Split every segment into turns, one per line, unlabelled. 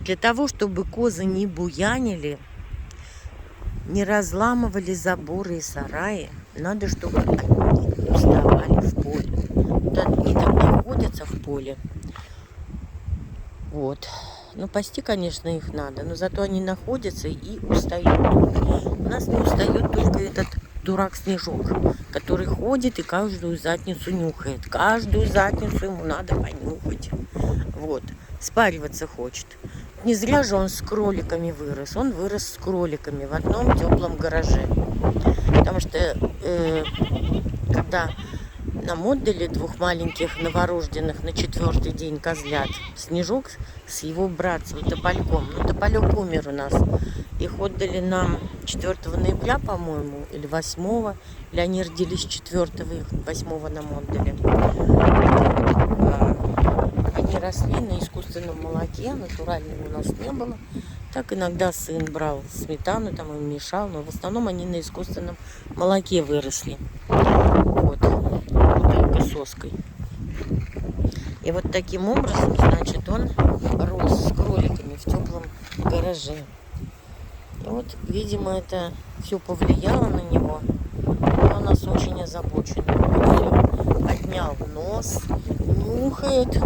Для того, чтобы козы не буянили, не разламывали заборы и сараи, надо, чтобы они уставали в поле. Да, они там находятся в поле. Вот. Ну, пасти, конечно, их надо, но зато они находятся и устают. У нас не устает только этот дурак Снежок, который ходит и каждую задницу нюхает. Каждую задницу ему надо понюхать. Вот. Спариваться хочет. Не зря же он с кроликами вырос. Он вырос с кроликами в одном теплом гараже. Потому что когда нам отдали двух маленьких новорожденных на 4-й день козлят, Снежок с его братцем Топольком. Ну, Тополек умер у нас. Их отдали нам 4 ноября, по-моему, или 8, или они родились 4-го, их 8 нам отдали. Они росли на искусственном молоке, натурального у нас не было. Так иногда сын брал сметану, там им мешал, но в основном они на искусственном молоке выросли. Вот, бутылка соской. И вот таким образом, значит, он рос с кроликами в теплом гараже. И вот, видимо, это все повлияло на него. Он у нас очень озабочен. Он отнял нос, нюхает.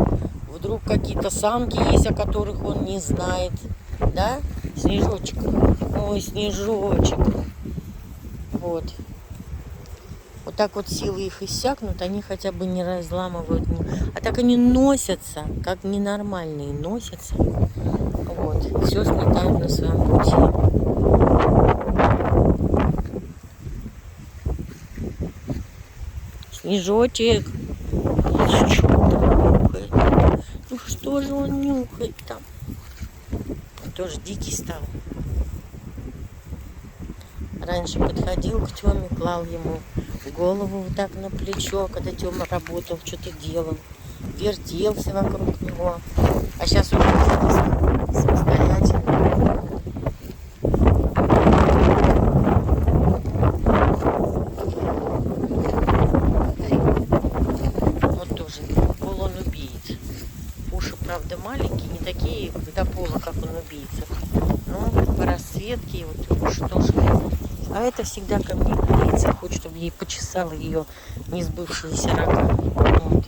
Вдруг какие-то самки есть, о которых он не знает. Да, Снежочек? Ой, Снежочек. Вот. Вот так вот силы их иссякнут, они хотя бы не разламывают. А так они носятся, как ненормальные носятся. Вот. Все сметают на своем пути. Снежочек. Что там нюхает? Ну что же он нюхает там? Он тоже дикий стал. Раньше подходил к Тёме, клал ему голову вот так на плечо, когда Тёма работал, что-то делал. Вертелся вокруг него. А сейчас он самостоятельно. Вот тоже он убийц. Уши, правда, маленькие, не такие до пола, как он убийца. Но по расцветке вот уши тоже. А это всегда ко мне клеится, хочет, чтобы ей почесала ее несбывшиеся рога. Вот.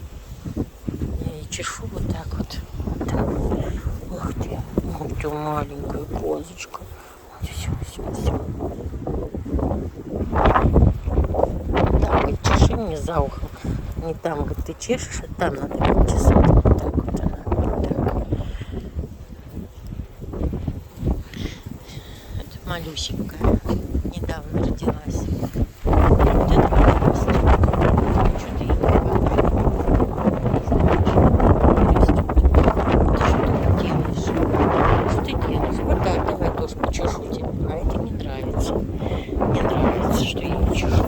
Я ей чешу вот так вот. Вот так. Ух ты, маленькая козочка. Все. Так, говорит, чеши мне за ухом. Не там, говорит, ты чешешь, а там надо почесать. Вот так вот она. Вот так. Это малюсенькая. Недавно родилась. Вот это прекрасно. Что-то ей не хватает. Ты что ты делаешь? Вот так, давай тоже почешу тебя. А это не нравится. Не нравится, что я не чешу.